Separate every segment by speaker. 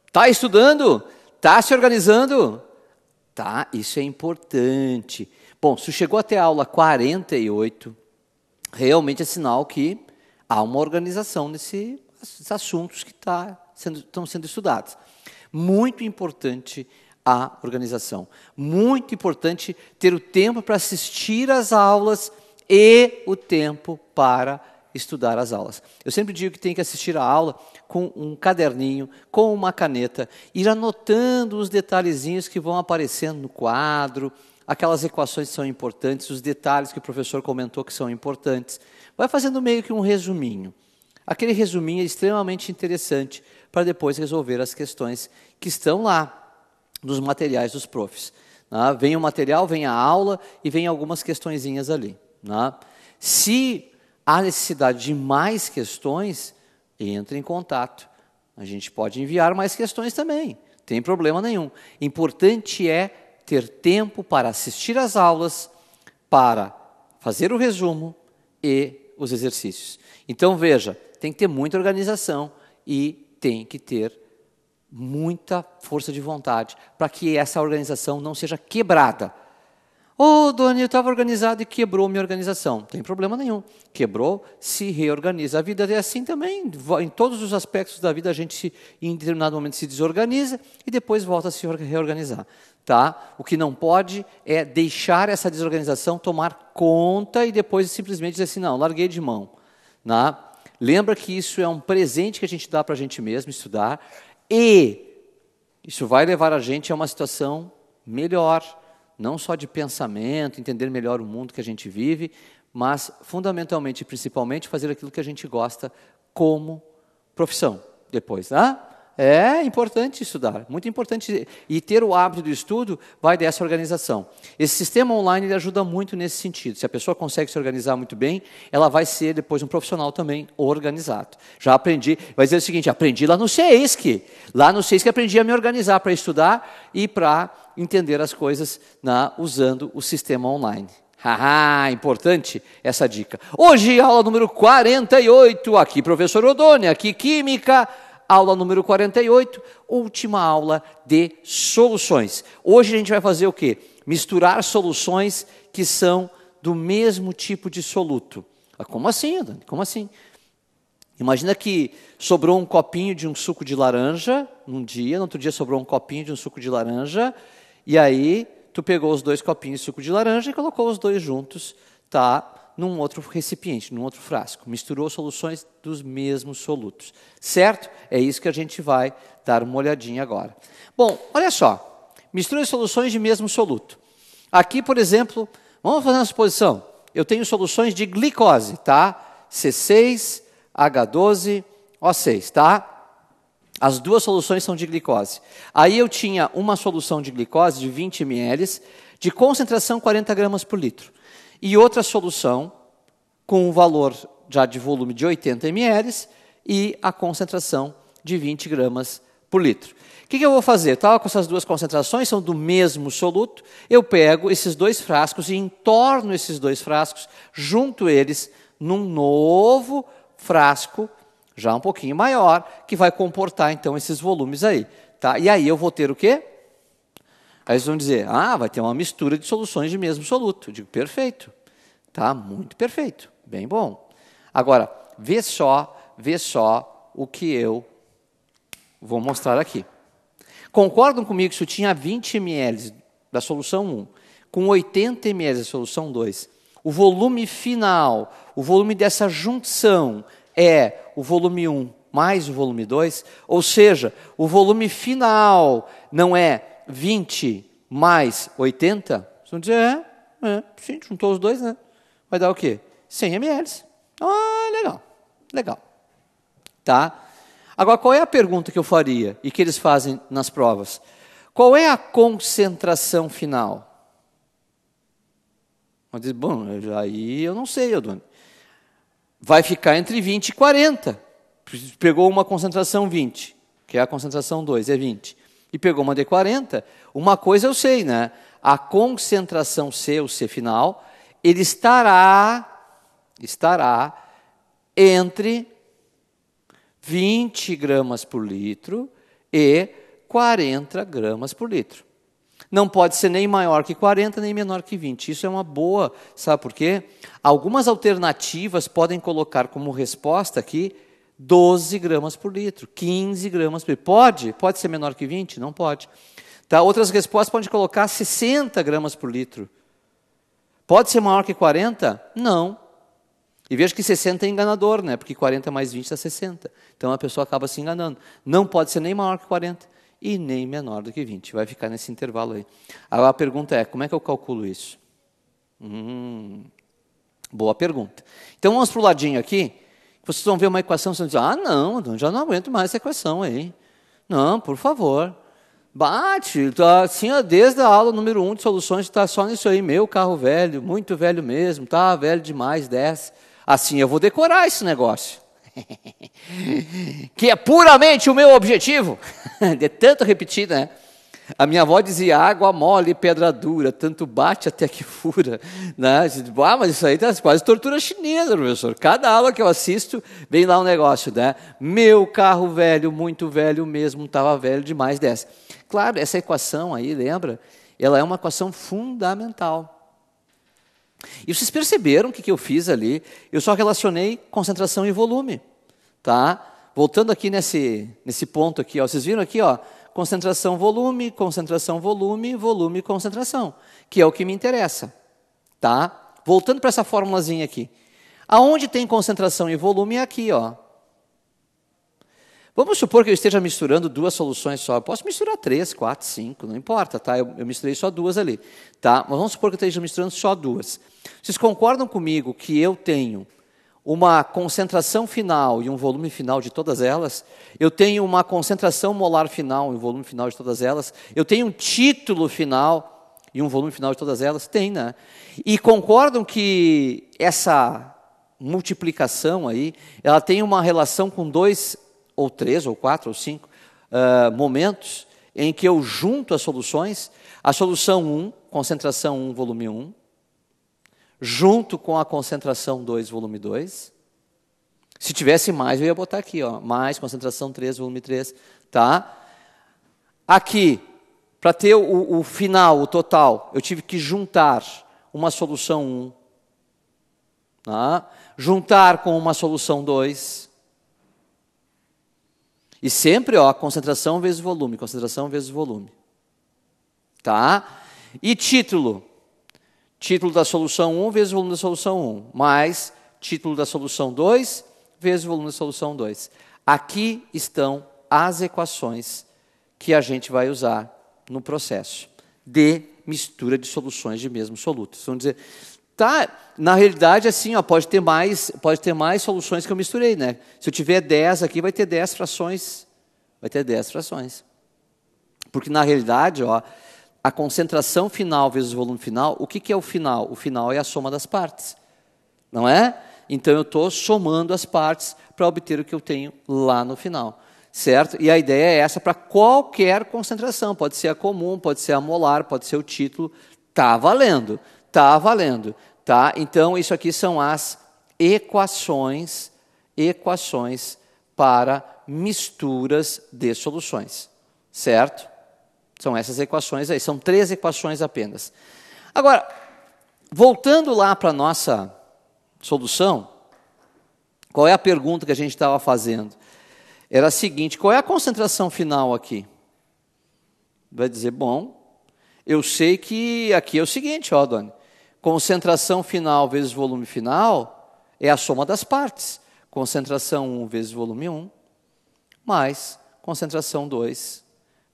Speaker 1: Está estudando? Está se organizando? Tá, isso é importante. Bom, se chegou até a aula 48, realmente é sinal que há uma organização nesses assuntos que estão sendo estudados. Muito importante a organização. Muito importante ter o tempo para assistir às aulas e o tempo para estudar as aulas. Eu sempre digo que tem que assistir a aula com um caderninho, com uma caneta, ir anotando os detalhezinhos que vão aparecendo no quadro, aquelas equações que são importantes, os detalhes que o professor comentou que são importantes. Vai fazendo meio que um resuminho. Aquele resuminho é extremamente interessante para depois resolver as questões que estão lá nos materiais dos profs. Vem o material, vem a aula e vem algumas questõezinhas ali. Se há necessidade de mais questões, entre em contato. A gente pode enviar mais questões também, não tem problema nenhum. Importante é ter tempo para assistir às aulas, para fazer o resumo e os exercícios. Então, veja, tem que ter muita organização e tem que ter muita força de vontade para que essa organização não seja quebrada. Doni, eu estava organizado e quebrou minha organização. Não tem problema nenhum. Quebrou, se reorganiza. A vida é assim também. Em todos os aspectos da vida, a gente, em determinado momento, se desorganiza e depois volta a se reorganizar. Tá? O que não pode é deixar essa desorganização tomar conta e depois simplesmente dizer assim, não, larguei de mão. Lembra que isso é um presente que a gente dá para a gente mesmo, estudar, e isso vai levar a gente a uma situação melhor, não só de pensamento, entender melhor o mundo que a gente vive, mas, fundamentalmente e principalmente, fazer aquilo que a gente gosta como profissão depois. É importante estudar, muito importante. E ter o hábito do estudo vai dessa organização. Esse sistema online ele ajuda muito nesse sentido. Se a pessoa consegue se organizar muito bem, ela vai ser depois um profissional também organizado. Já aprendi, vai dizer o seguinte, aprendi lá no CESC. Lá no CESC aprendi a me organizar para estudar e para entender as coisas usando o sistema online. Importante essa dica. Hoje, aula número 48, aqui professor Odoni, aqui Química, aula número 48, última aula de soluções. Hoje a gente vai fazer o quê? Misturar soluções que são do mesmo tipo de soluto. Como assim, Odoni? Como assim? Imagina que sobrou um copinho de um suco de laranja num dia, no outro dia sobrou um copinho de um suco de laranja, e aí tu pegou os dois copinhos de suco de laranja e colocou os dois juntos, num outro recipiente, num outro frasco. Misturou soluções dos mesmos solutos. Certo? É isso que a gente vai dar uma olhadinha agora. Bom, olha só. Misture soluções de mesmo soluto. Aqui, por exemplo, vamos fazer uma suposição. Eu tenho soluções de glicose, C6, H12, O6, As duas soluções são de glicose. Aí eu tinha uma solução de glicose de 20 ml, de concentração 40 gramas por litro. E outra solução com um valor já de volume de 80 ml e a concentração de 20 gramas por litro. O que eu vou fazer? Com essas duas concentrações, são do mesmo soluto, eu pego esses dois frascos e entorno esses dois frascos, junto eles num novo frasco, já um pouquinho maior, que vai comportar, então, esses volumes aí. E aí eu vou ter o quê? Aí vocês vão dizer, vai ter uma mistura de soluções de mesmo soluto. Eu digo, perfeito. Muito perfeito. Bem bom. Agora, vê só o que eu vou mostrar aqui. Concordam comigo que se eu tinha 20 ml da solução 1, com 80 ml da solução 2, o volume final, o volume dessa junção é o volume 1 mais o volume 2, ou seja, o volume final não é 20 mais 80? Vocês vão dizer, sim, juntou os dois, né? Vai dar o quê? 100 ml. Legal. Agora, qual é a pergunta que eu faria e que eles fazem nas provas? Qual é a concentração final? Eu digo, bom, aí eu não sei, Odoni. Vai ficar entre 20 e 40. Pegou uma concentração 20. que é a concentração 2, é 20, e pegou uma de 40, uma coisa eu sei, né? A concentração C, o C final, ele estará entre 20 gramas por litro e 40 gramas por litro. Não pode ser nem maior que 40, nem menor que 20. Isso é uma boa, sabe por quê? Algumas alternativas podem colocar como resposta aqui 12 gramas por litro, 15 gramas por litro. Pode? Pode ser menor que 20? Não pode. Tá? Outras respostas podem colocar 60 gramas por litro. Pode ser maior que 40? Não. E veja que 60 é enganador, né? Porque 40 mais 20 dá 60. Então a pessoa acaba se enganando. Não pode ser nem maior que 40 e nem menor do que 20. Vai ficar nesse intervalo aí. Agora a pergunta é, como é que eu calculo isso? Boa pergunta. Então vamos para o ladinho aqui. Vocês vão ver uma equação e vão dizer, não, já não aguento mais essa equação aí. Não, por favor. Bate, tá, assim, desde a aula número 1 de soluções, está só nisso aí. Meu carro velho, muito velho mesmo, tá velho demais, desce. Assim eu vou decorar esse negócio. Que é puramente o meu objetivo. De tanto repetir, né? A minha avó dizia, água mole, pedra dura, tanto bate até que fura. Né? Mas isso aí tá quase tortura chinesa, professor. Cada aula que eu assisto, vem lá um negócio, né? Meu carro velho, muito velho mesmo, estava velho demais, desce. Claro, essa equação aí, lembra? Ela é uma equação fundamental. E vocês perceberam o que eu fiz ali? Eu só relacionei concentração e volume. Tá? Voltando aqui nesse ponto aqui, ó, vocês viram aqui, ó, concentração, volume, volume, concentração, que é o que me interessa. Tá? Voltando para essa formulazinha aqui. Aonde tem concentração e volume é aqui, ó. Vamos supor que eu esteja misturando duas soluções só. Eu posso misturar 3, 4, 5, não importa, tá? Eu misturei só duas ali, tá? Mas vamos supor que eu esteja misturando só duas. Vocês concordam comigo que eu tenho uma concentração final e um volume final de todas elas? Eu tenho uma concentração molar final e um volume final de todas elas? Eu tenho um título final e um volume final de todas elas? Tem, né? E concordam que essa multiplicação aí, ela tem uma relação com 2, ou 3, ou 4, ou 5 momentos em que eu junto as soluções, a solução 1, concentração 1, volume 1, junto com a concentração 2, volume 2. Se tivesse mais, eu ia botar aqui, ó, mais concentração 3, volume 3, tá? Aqui, para ter o final, o total, eu tive que juntar uma solução 1, tá? Juntar com uma solução 2, e sempre, ó, concentração vezes volume, concentração vezes volume. Tá? E título. Título da solução 1 vezes o volume da solução 1, mais título da solução 2 vezes o volume da solução 2. Aqui estão as equações que a gente vai usar no processo de mistura de soluções de mesmo soluto. Vamos dizer, tá, na realidade, assim, ó, pode ter mais soluções que eu misturei, né? Se eu tiver 10 aqui, vai ter 10 frações. Vai ter 10 frações. Porque, na realidade, ó, a concentração final vezes o volume final, o que é o final? O final é a soma das partes. Não é? Então, eu estou somando as partes para obter o que eu tenho lá no final. Certo? E a ideia é essa para qualquer concentração. Pode ser a comum, pode ser a molar, pode ser o título. Está valendo. Está valendo. Tá? Então, isso aqui são as equações para misturas de soluções. Certo? São essas equações aí. São 3 equações apenas. Agora, voltando lá para a nossa solução, qual é a pergunta que a gente estava fazendo? Era a seguinte, qual é a concentração final aqui? Vai dizer, bom, eu sei que aqui é o seguinte, ó, Doni, concentração final vezes volume final é a soma das partes. Concentração 1 vezes volume 1, mais concentração 2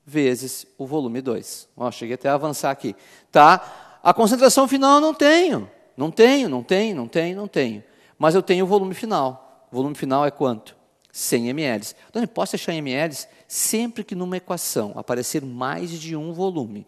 Speaker 1: vezes o volume 2. Ó, cheguei até a avançar aqui. Tá? A concentração final eu não tenho. Não tenho. Mas eu tenho o volume final. O volume final é quanto? 100 ml. Doni, posso deixar em ml? Sempre que numa equação aparecer mais de um volume,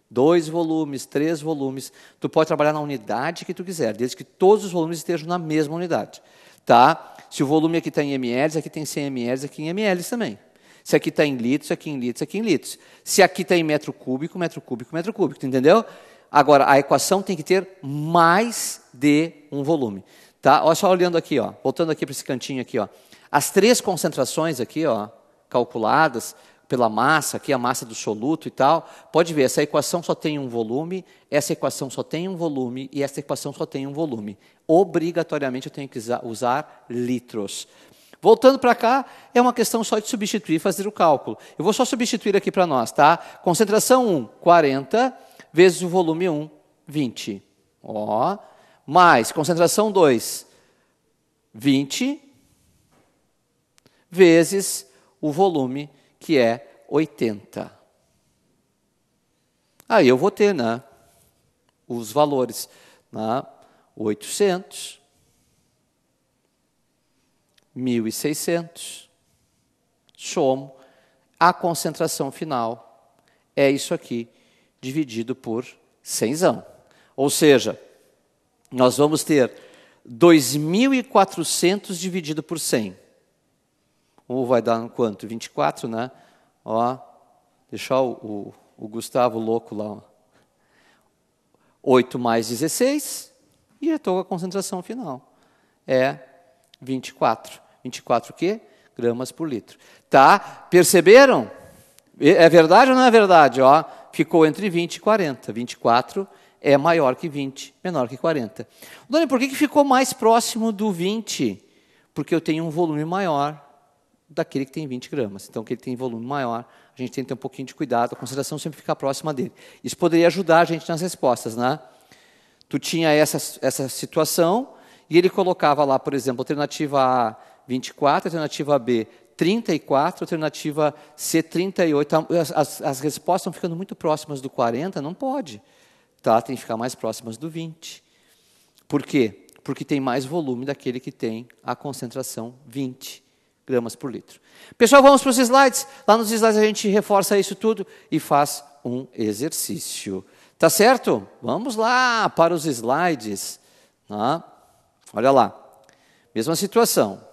Speaker 1: 2 volumes, 3 volumes, tu pode trabalhar na unidade que tu quiser, desde que todos os volumes estejam na mesma unidade. Tá? Se o volume aqui está em ml, aqui tem 100 ml, aqui em ml também. Se aqui está em litros, aqui em litros, aqui em litros. Se aqui está em metro cúbico, metro cúbico, metro cúbico, tu entendeu? Agora, a equação tem que ter mais de um volume. Tá? Olha só, olhando aqui, ó, voltando aqui para esse cantinho aqui, ó. As 3 concentrações aqui, ó, calculadas pela massa, aqui a massa do soluto e tal, pode ver, essa equação só tem um volume, essa equação só tem um volume e essa equação só tem um volume. Obrigatoriamente eu tenho que usar litros. Voltando para cá, é uma questão só de substituir e fazer o cálculo. Eu vou só substituir aqui para nós, tá? Concentração 1, 40, vezes o volume 1, 20. Ó, mais concentração 2, 20, vezes o volume, que é 80. Aí eu vou ter, né, os valores, né, 800, 1.600, somo, a concentração final é isso aqui, dividido por 100. Ou seja, nós vamos ter 2.400 dividido por 100. Ou vai dar quanto? 24, né? Ó, deixar o Gustavo louco lá. Ó. 8 mais 16, e eu estou com a concentração final. É 24. 24 o quê? Gramas por litro. Tá? Perceberam? É verdade ou não é verdade? Ó, ficou entre 20 e 40. 24 é maior que 20, menor que 40. Doni, por que ficou mais próximo do 20? Porque eu tenho um volume maior daquele que tem 20 gramas. Então, aquele que tem volume maior, a gente tem que ter um pouquinho de cuidado, a concentração sempre fica próxima dele. Isso poderia ajudar a gente nas respostas, né? Tu tinha essa situação, e ele colocava lá, por exemplo, alternativa A, 24, alternativa B, 34, alternativa C, 38. As respostas estão ficando muito próximas do 40, não pode. Tá? Tem que ficar mais próximas do 20. Por quê? Porque tem mais volume daquele que tem a concentração 20 gramas por litro. Pessoal, vamos para os slides. Lá nos slides a gente reforça isso tudo e faz um exercício. Tá certo? Vamos lá para os slides. Tá? Olha lá. Mesma situação.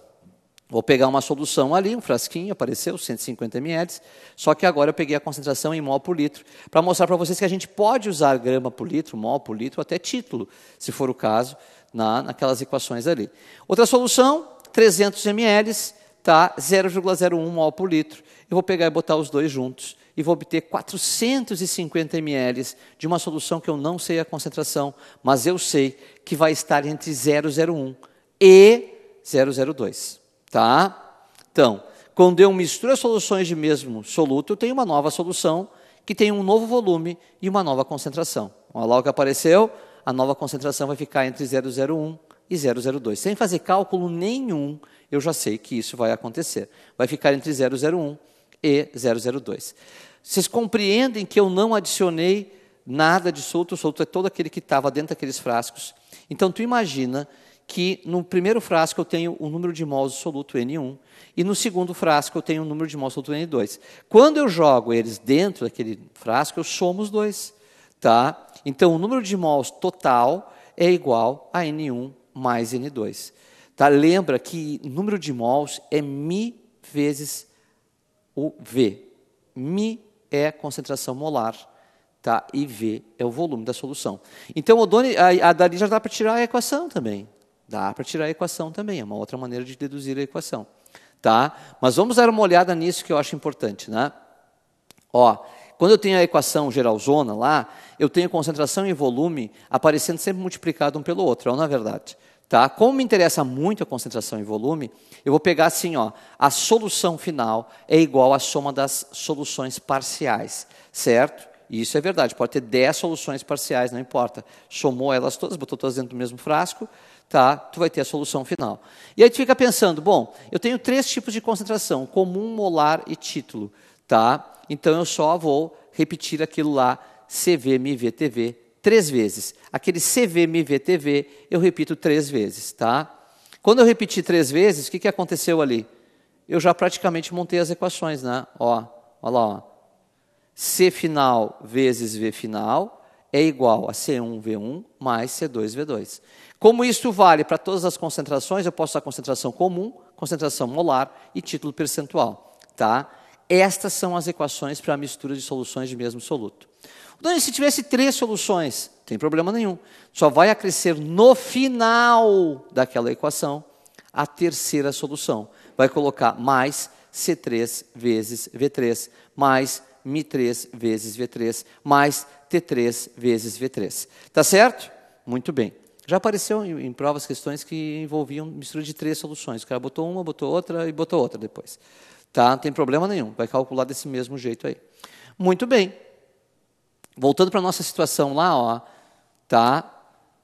Speaker 1: Vou pegar uma solução ali, um frasquinho, apareceu, 150 ml, só que agora eu peguei a concentração em mol por litro, para mostrar para vocês que a gente pode usar grama por litro, mol por litro, até título, se for o caso, naquelas equações ali. Outra solução, 300 ml, tá, 0,01 mol por litro. Eu vou pegar e botar os dois juntos, e vou obter 450 ml de uma solução que eu não sei a concentração, mas eu sei que vai estar entre 0,01 e 0,02. Tá? Então, quando eu misturo as soluções de mesmo soluto, eu tenho uma nova solução que tem um novo volume e uma nova concentração. Olha lá o que apareceu, a nova concentração vai ficar entre 0,01 e 0,02. Sem fazer cálculo nenhum, eu já sei que isso vai acontecer. Vai ficar entre 0,01 e 0,02. Vocês compreendem que eu não adicionei nada de solto? O solto é todo aquele que estava dentro daqueles frascos. Então, tu imagina que no primeiro frasco eu tenho o número de mols do soluto N1 e no segundo frasco eu tenho o número de mols do soluto N2. Quando eu jogo eles dentro daquele frasco, eu somo os dois. Tá? Então, o número de mols total é igual a N1 mais N2. Tá? Lembra que o número de mols é μ vezes o V. μ é a concentração molar. Tá? E V é o volume da solução. Então, dali já dá para tirar a equação também. Dá para tirar a equação também, é uma outra maneira de deduzir a equação. Tá? Mas vamos dar uma olhada nisso que eu acho importante. Né? Ó, quando eu tenho a equação geralzona lá, eu tenho concentração e volume aparecendo sempre multiplicado um pelo outro, não é verdade? Tá? Como me interessa muito a concentração e volume, eu vou pegar assim, ó, a solução final é igual à soma das soluções parciais, certo? E isso é verdade, pode ter 10 soluções parciais, não importa. Somou elas todas, botou todas dentro do mesmo frasco, tá? Tu vai ter a solução final. E aí tu fica pensando, bom, eu tenho 3 tipos de concentração, comum, molar e título. Tá? Então eu só vou repetir aquilo lá, CV, MV, TV, 3 vezes. Aquele CV, MV, TV, eu repito 3 vezes. Tá? Quando eu repeti 3 vezes, o que aconteceu ali? Eu já praticamente montei as equações. Né? Ó, olha lá, ó. C final vezes V final é igual a C1V1 mais C2V2. Como isso vale para todas as concentrações, eu posso usar concentração comum, concentração molar e título percentual. Tá? Estas são as equações para a mistura de soluções de mesmo soluto. Dani, se tivesse 3 soluções, não tem problema nenhum. Só vai acrescer no final daquela equação a terceira solução. Vai colocar mais C3 vezes V3, mais Mi3 vezes V3, mais T3 vezes V3. Tá certo? Muito bem. Já apareceu em provas questões que envolviam mistura de 3 soluções. O cara botou uma, botou outra e botou outra depois. Tá? Não tem problema nenhum. Vai calcular desse mesmo jeito aí. Muito bem. Voltando para a nossa situação lá, ó, tá?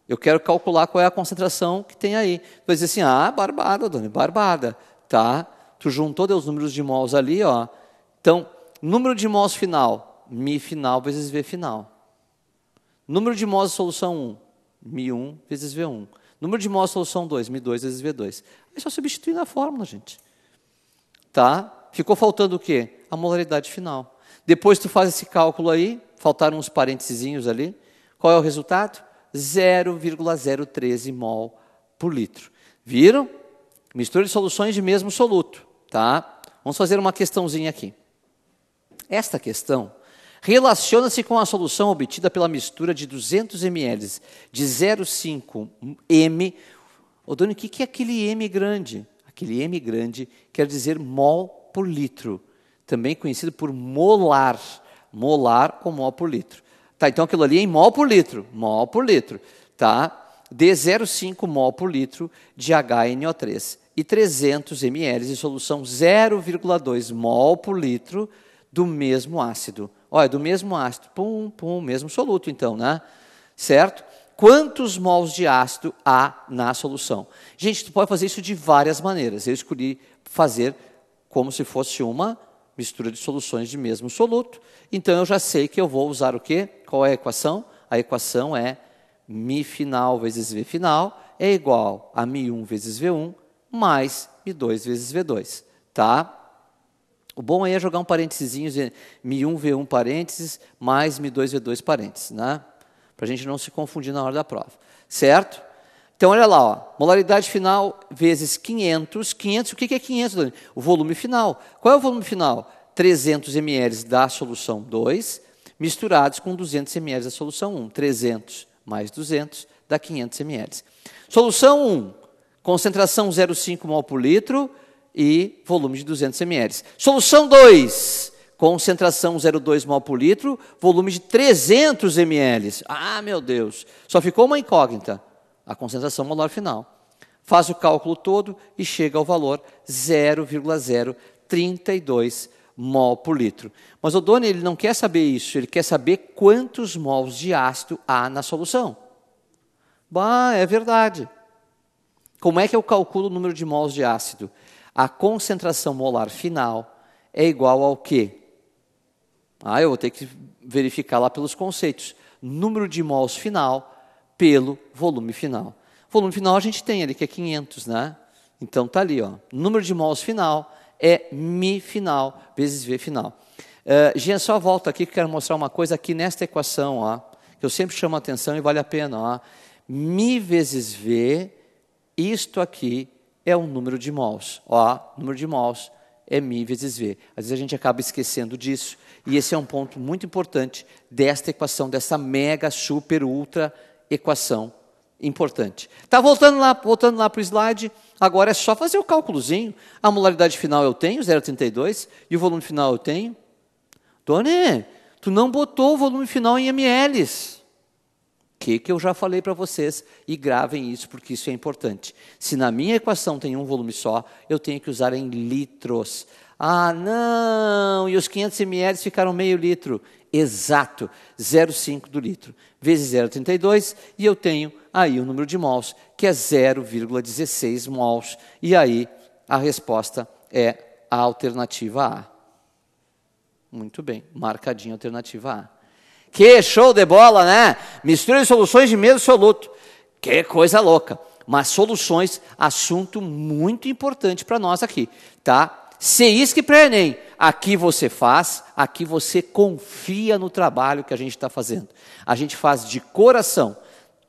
Speaker 1: Eu quero calcular qual é a concentração que tem aí. Vai dizer assim, barbada, Doni, barbada. Tá? Tu juntou, deu os números de mols ali, ó. Então, número de mols final, Mi final vezes V final. Número de mols de solução 1, Mi1 vezes V1. Número de mols de solução 2, Mi2 vezes V2. É só substituir na fórmula, gente. Tá? Ficou faltando o quê? A molaridade final. Depois tu faz esse cálculo aí, faltaram uns parênteses ali. Qual é o resultado? 0,013 mol por litro. Viram? Mistura de soluções de mesmo soluto. Tá? Vamos fazer uma questãozinha aqui. Esta questão relaciona-se com a solução obtida pela mistura de 200 ml de 0,5 m. Ô, Doni, o que é aquele m grande? Aquele m grande quer dizer mol por litro, também conhecido por molar. Molar ou mol por litro. Tá, então aquilo ali é em mol por litro, tá? De 0,5 mol por litro de HNO3 e 300 ml de solução 0,2 mol por litro do mesmo ácido. Olha, do mesmo ácido, mesmo soluto então, né? Certo? Quantos mols de ácido há na solução? Gente, tu pode fazer isso de várias maneiras. Eu escolhi fazer como se fosse uma mistura de soluções de mesmo soluto. Então, eu já sei que eu vou usar o quê? Qual é a equação? A equação é Mi final vezes V final é igual a Mi1 vezes V1 mais Mi2 vezes V2. Tá? O bom aí é jogar um parênteses, Mi1, V1 parênteses, mais Mi2, V2 parênteses, né? Para a gente não se confundir na hora da prova. Certo? Então, olha lá, ó, molaridade final vezes 500. 500, o que é 500, Dani? O volume final. Qual é o volume final? 300 ml da solução 2, misturados com 200 ml da solução 1. 300 mais 200 dá 500 ml. Solução 1, concentração 0,5 mol por litro e volume de 200 ml. Solução 2, concentração 0,2 mol por litro, volume de 300 ml. Ah, meu Deus, só ficou uma incógnita. A concentração molar final. Faz o cálculo todo e chega ao valor 0,032 mol por litro. Mas o Doni, ele não quer saber isso, ele quer saber quantos mols de ácido há na solução. É verdade. Como é que eu calculo o número de mols de ácido? A concentração molar final é igual ao quê? Eu vou ter que verificar lá pelos conceitos. Número de mols final pelo volume final. O volume final a gente tem ali, que é 500, né? Então, tá ali, ó. Número de mols final é Mi final vezes V final. Jean, só volta aqui que eu quero mostrar uma coisa aqui nesta equação, ó, que eu sempre chamo a atenção e vale a pena. Ó. Mi vezes V, isto aqui é o número de mols. Ó, número de mols é Mi vezes V. Às vezes a gente acaba esquecendo disso. E esse é um ponto muito importante desta equação, dessa mega, super, ultra equação importante. Tá, voltando lá para o slide, agora é só fazer o cálculozinho. A molaridade final eu tenho, 0,32, e o volume final eu tenho. Doni, tu não botou o volume final em ml. Que eu já falei para vocês, e gravem isso, porque isso é importante. Se na minha equação tem um volume só, eu tenho que usar em litros. Não, e os 500 ml ficaram meio litro. Exato, 0,5 do litro, vezes 0,32, e eu tenho aí o número de mols, que é 0,16 mols, e aí a resposta é a alternativa A. Muito bem, marcadinha a alternativa A. Que show de bola, né? Mistura de soluções de mesmo soluto. Que coisa louca. Mas soluções, assunto muito importante para nós aqui, tá? CISC pré-ENEM, aqui você faz, aqui você confia no trabalho que a gente está fazendo. A gente faz de coração,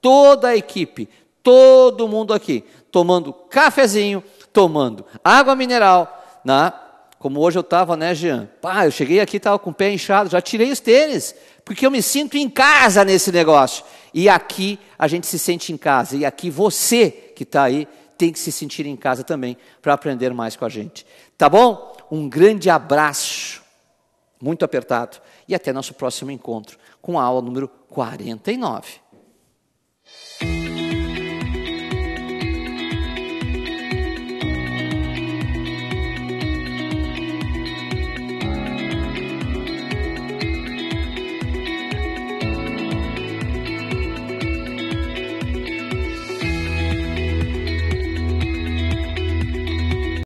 Speaker 1: toda a equipe, todo mundo aqui, tomando cafezinho, tomando água mineral, né? Como hoje eu estava, né, Jean? Pá, eu cheguei aqui, estava com o pé inchado, já tirei os tênis, porque eu me sinto em casa nesse negócio. E aqui a gente se sente em casa. E aqui você que está aí tem que se sentir em casa também para aprender mais com a gente. Tá bom? Um grande abraço, muito apertado. E até nosso próximo encontro com a aula número 49.